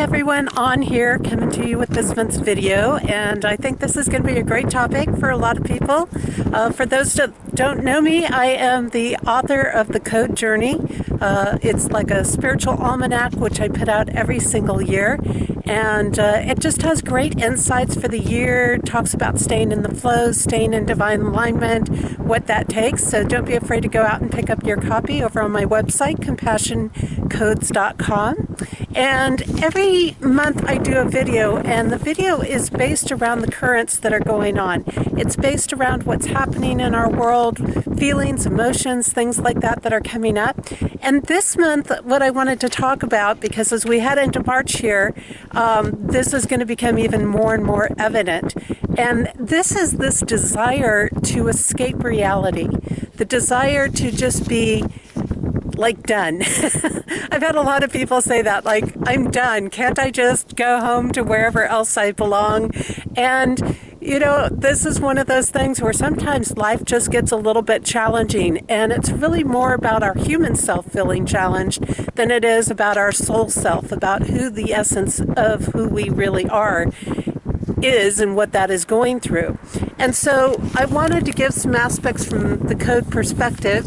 everyone, on here coming to you with this month's video, and I think this is going to be a great topic for a lot of people. For those that don't know me, I am the author of The Code Journey. It's like a spiritual almanac which I put out every single year, and it just has great insights for the year. It talks about staying in the flow, staying in divine alignment, what that takes. So don't be afraid to go out and pick up your copy over on my website, compassioncodes.com. And every month I do a video, and the video is based around the currents that are going on. It's based around what's happening in our world, feelings, emotions, things like that that are coming up. And this month, what I wanted to talk about, because as we head into March here, this is going to become even more and more evident. And this is this desire to escape reality, the desire to just be like done. I've had a lot of people say that, like, I'm done. Can't I just go home to wherever else I belong? And, you know, this is one of those things where sometimes life just gets a little bit challenging, and it's really more about our human self feeling challenged than it is about our soul self, about who the essence of who we really are is and what that is going through. And so I wanted to give some aspects from the code perspective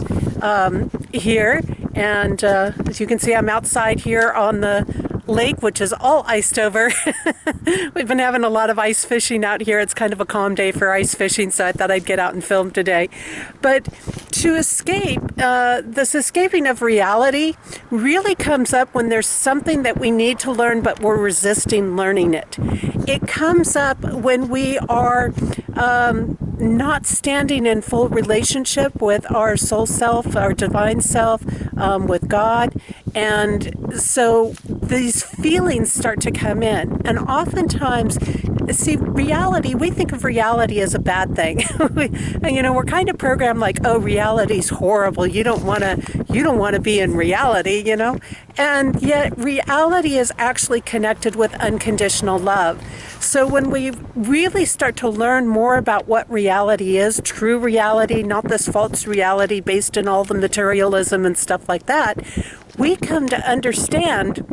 here. And as you can see, I'm outside here on the lake, which is all iced over. We've been having a lot of ice fishing out here. It's kind of a calm day for ice fishing, so I thought I'd get out and film today. But to escape, this escaping of reality really comes up when there's something that we need to learn, but we're resisting learning it. It comes up when we are not standing in full relationship with our soul self, our divine self, with God. And so these feelings start to come in. And oftentimes, see, reality, we think of reality as a bad thing. You know, we're kind of programmed like, oh, reality's horrible. You don't want to be in reality, you know? And yet reality is actually connected with unconditional love. So when we really start to learn more about what reality is, true reality, not this false reality based in all the materialism and stuff like that, we come to understand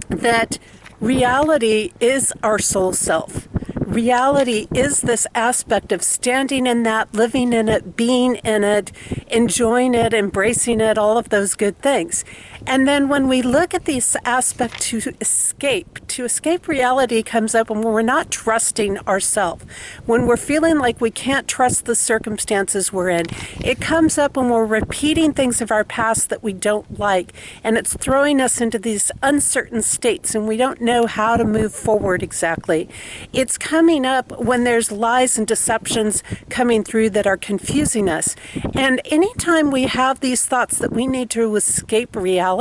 that reality is our soul self. Reality is this aspect of standing in that, living in it, being in it, enjoying it, embracing it, all of those good things. And then when we look at these aspects to escape reality comes up when we're not trusting ourselves, when we're feeling like we can't trust the circumstances we're in. It comes up when we're repeating things of our past that we don't like, and it's throwing us into these uncertain states, and we don't know how to move forward exactly. It's coming up when there's lies and deceptions coming through that are confusing us. And anytime we have these thoughts that we need to escape reality,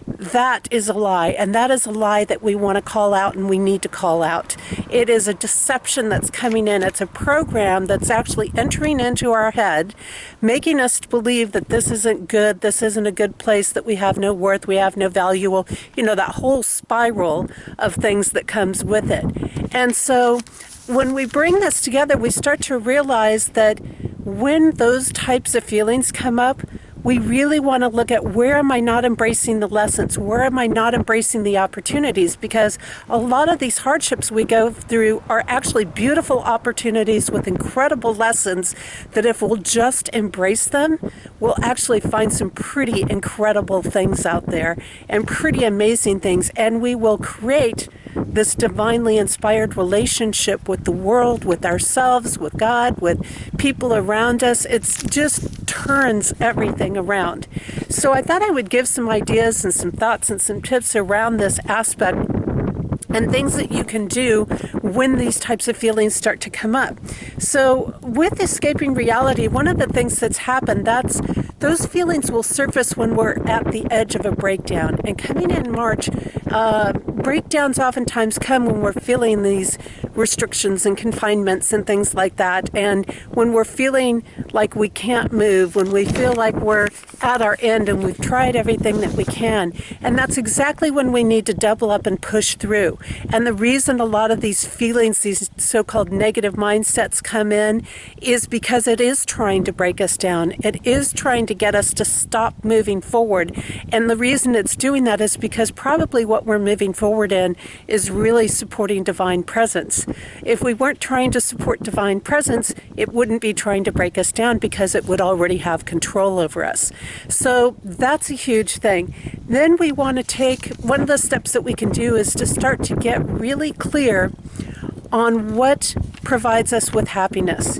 that is a lie, and that is a lie that we want to call out and we need to call out. It is a deception that's coming in. It's a program that's actually entering into our head, making us believe that this isn't good, this isn't a good place, that we have no worth, we have no value. Well, you know, that whole spiral of things that comes with it. And so when we bring this together, we start to realize that when those types of feelings come up, we really want to look at, where am I not embracing the lessons? Where am I not embracing the opportunities? Because a lot of these hardships we go through are actually beautiful opportunities with incredible lessons that if we'll just embrace them, we'll actually find some pretty incredible things out there and pretty amazing things. And we will create this divinely inspired relationship with the world, with ourselves, with God, with people around us. It's just turns everything around. So I thought I would give some ideas and some thoughts and some tips around this aspect and things that you can do when these types of feelings start to come up. So with escaping reality, one of the things that's happened, those feelings will surface when we're at the edge of a breakdown. And coming in March, breakdowns oftentimes come when we're feeling these restrictions and confinements and things like that. And when we're feeling like we can't move, when we feel like we're at our end and we've tried everything that we can. And that's exactly when we need to double up and push through. And the reason a lot of these feelings, these so-called negative mindsets come in, is because it is trying to break us down. It is trying to get us to stop moving forward. And the reason it's doing that is because probably what what we're moving forward in is really supporting divine presence. If we weren't trying to support divine presence, it wouldn't be trying to break us down because it would already have control over us. So that's a huge thing. Then we want to take, one of the steps that we can do is to start to get really clear on what provides us with happiness,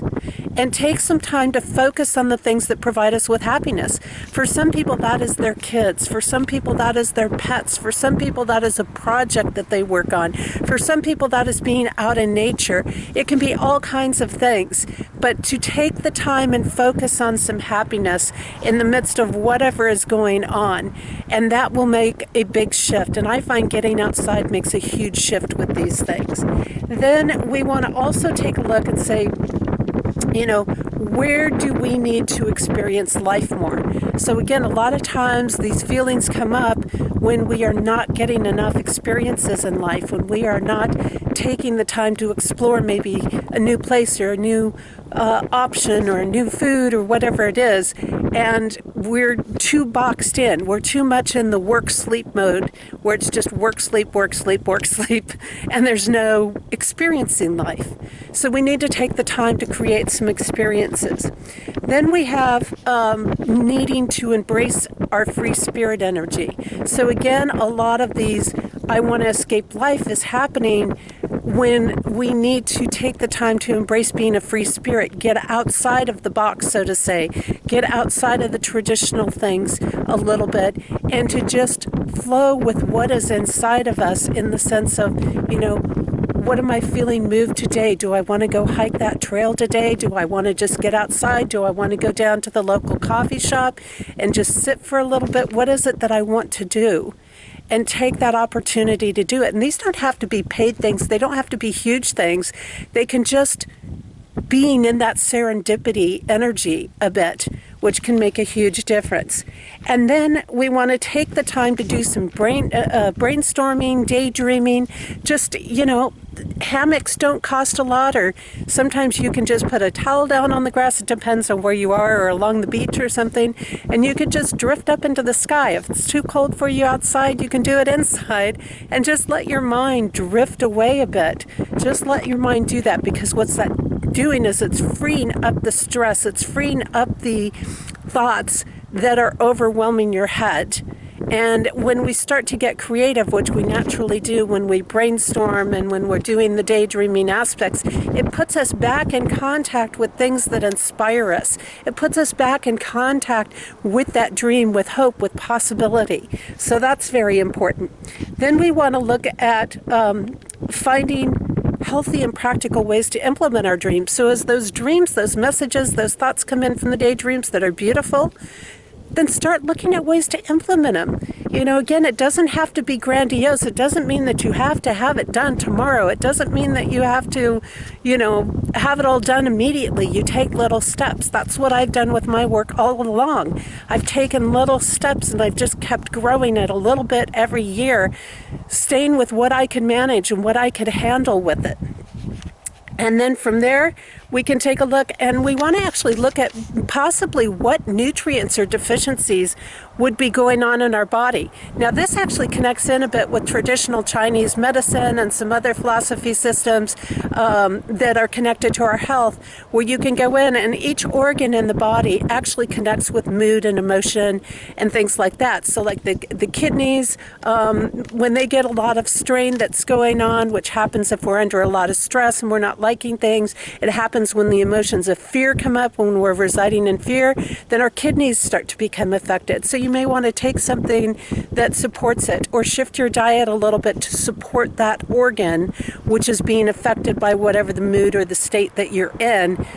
and take some time to focus on the things that provide us with happiness. For some people, that is their kids. For some people, that is their pets. For some people, that is a project that they work on. For some people, that is being out in nature. It can be all kinds of things. But to take the time and focus on some happiness in the midst of whatever is going on, and that will make a big shift. And I find getting outside makes a huge shift with these things. Then we want to also take a look and say, you know, where do we need to experience life more? So again, a lot of times these feelings come up when we are not getting enough experiences in life, when we are not taking the time to explore maybe a new place or a new option or a new food or whatever it is, and we're too boxed in. We're too much in the work-sleep mode where it's just work, sleep, work, sleep, work, sleep, and there's no experiencing life. So we need to take the time to create some experiences. Then we have needing to embrace our free spirit energy. So again, a lot of these I want to escape life is happening when we need to take the time to embrace being a free spirit, get outside of the box, so to say, get outside of the traditional things a little bit, and to just flow with what is inside of us in the sense of, you know, what am I feeling moved today? Do I want to go hike that trail today? Do I want to just get outside? Do I want to go down to the local coffee shop and just sit for a little bit? What is it that I want to do? And take that opportunity to do it. And these don't have to be paid things. They don't have to be huge things. They can just being in that serendipity energy a bit, which can make a huge difference. And then we want to take the time to do some brainstorming, daydreaming. Just, you know, hammocks don't cost a lot, or sometimes you can just put a towel down on the grass. It depends on where you are, or along the beach or something, and you could just drift up into the sky. If it's too cold for you outside, you can do it inside, and just let your mind drift away a bit. Just let your mind do that, because what's that doing is it's freeing up the stress, it's freeing up the thoughts that are overwhelming your head. And when we start to get creative, which we naturally do when we brainstorm and when we're doing the daydreaming aspects, it puts us back in contact with things that inspire us. It puts us back in contact with that dream, with hope, with possibility. So that's very important. Then we want to look at finding healthy and practical ways to implement our dreams. So as those dreams, those messages, those thoughts come in from the daydreams that are beautiful, then start looking at ways to implement them. You know, again, it doesn't have to be grandiose. It doesn't mean that you have to have it done tomorrow. It doesn't mean that you have to, you know, have it all done immediately. You take little steps. That's what I've done with my work all along. I've taken little steps and I've just kept growing it a little bit every year, staying with what I can manage and what I could handle with it. And then from there, we can take a look, and we want to actually look at possibly what nutrients or deficiencies would be going on in our body. Now, this actually connects in a bit with traditional Chinese medicine and some other philosophy systems that are connected to our health, where you can go in and each organ in the body actually connects with mood and emotion and things like that. So like the kidneys, when they get a lot of strain that's going on, which happens if we're under a lot of stress and we're not liking things, it happens when the emotions of fear come up, when we're residing in fear, then our kidneys start to become affected. So you may want to take something that supports it, or shift your diet a little bit to support that organ, which is being affected by whatever the mood or the state that you're in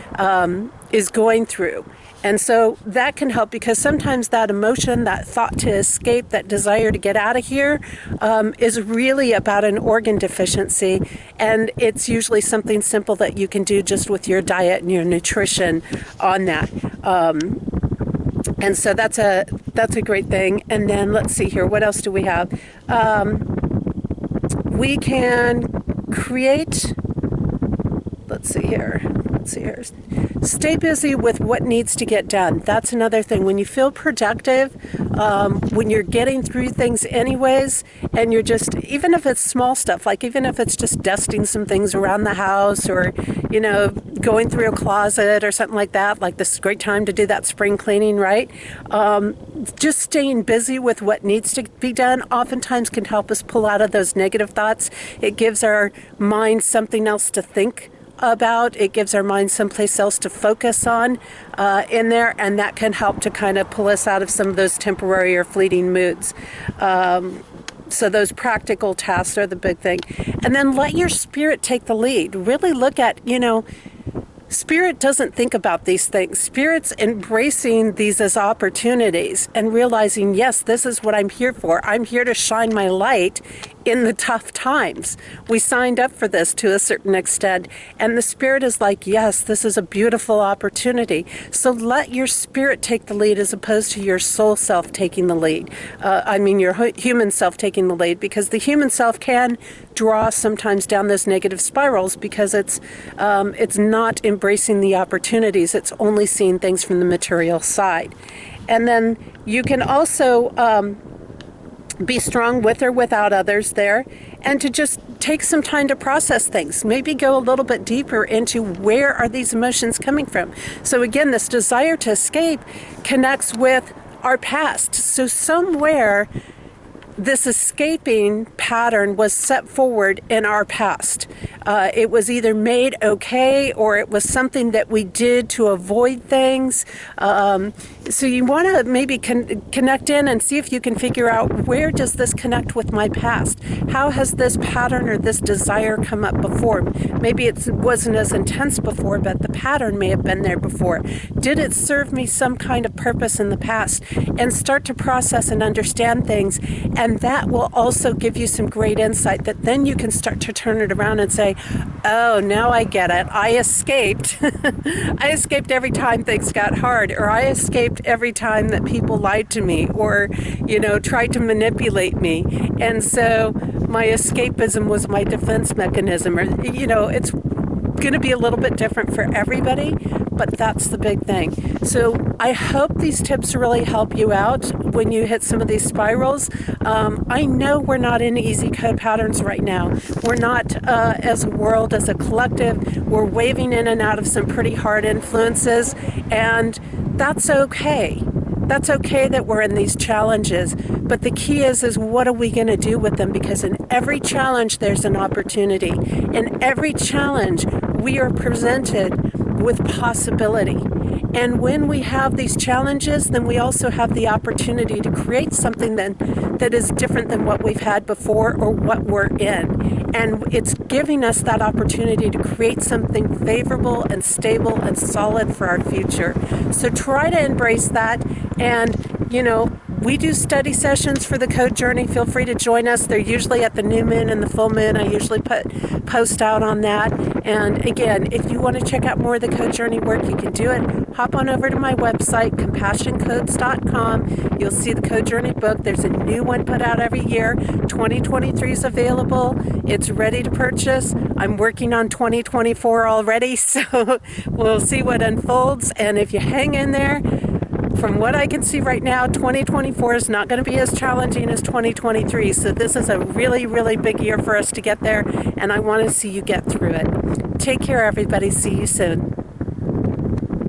is going through. And so that can help, because sometimes that emotion, that thought to escape, that desire to get out of here is really about an organ deficiency. And it's usually something simple that you can do just with your diet and your nutrition on that. And so that's a great thing. And then let's see here, what else do we have? We can create, let's see here. let's see here. Stay busy with what needs to get done. That's another thing. When you feel productive, when you're getting through things anyways, and you're just, even if it's small stuff, like even if it's just dusting some things around the house, or, you know, going through a closet or something like that, like this is a great time to do that spring cleaning, right? Just staying busy with what needs to be done oftentimes can help us pull out of those negative thoughts. It gives our mind something else to think about. It gives our mind someplace else to focus on in there, and that can help to kind of pull us out of some of those temporary or fleeting moods. So those practical tasks are the big thing. And then let your spirit take the lead. Really look at, you know, Spirit doesn't think about these things. Spirit's embracing these as opportunities and realizing, yes, this is what I'm here for. I'm here to shine my light in the tough times. We signed up for this to a certain extent, and the Spirit is like, yes, this is a beautiful opportunity. So let your spirit take the lead as opposed to your soul self taking the lead. Your human self taking the lead, because the human self can draw sometimes down those negative spirals because it's not embracing the opportunities. It's only seeing things from the material side. And then you can also be strong with or without others there, and to just take some time to process things. Maybe go a little bit deeper into where are these emotions coming from. So again, this desire to escape connects with our past. So somewhere this escaping pattern was set forward in our past. It was either made okay, or it was something that we did to avoid things. So you want to maybe connect in and see if you can figure out, where does this connect with my past? How has this pattern or this desire come up before? Maybe it wasn't as intense before, but the pattern may have been there before. Did it serve me some kind of purpose in the past? And start to process and understand things. And that will also give you some great insight that then you can start to turn it around and say, oh, now I get it. I escaped. I escaped every time things got hard, or I escaped every time that people lied to me, or, tried to manipulate me. And so my escapism was my defense mechanism. Or, it's going to be a little bit different for everybody, but that's the big thing. So I hope these tips really help you out when you hit some of these spirals. I know we're not in easy code patterns right now. We're not, as a world, as a collective, we're waving in and out of some pretty hard influences, and that's okay. That's okay that we're in these challenges, but the key is what are we going to do with them? Because in every challenge, there's an opportunity. In every challenge, we are presented with possibility. And when we have these challenges, then we also have the opportunity to create something that is different than what we've had before or what we're in. And it's giving us that opportunity to create something favorable and stable and solid for our future. So try to embrace that. And, we do study sessions for the Code Journey. Feel free to join us. They're usually at the new moon and the full moon. I usually post out on that. And again, if you want to check out more of the Code Journey work, you can do it. Hop on over to my website, compassioncodes.com. You'll see the Code Journey book. There's a new one put out every year. 2023 is available. It's ready to purchase. I'm working on 2024 already, so we'll see what unfolds. And if you hang in there, from what I can see right now, 2024 is not going to be as challenging as 2023. So this is a really, really big year for us to get there, and I want to see you get through it. Take care, everybody. See you soon.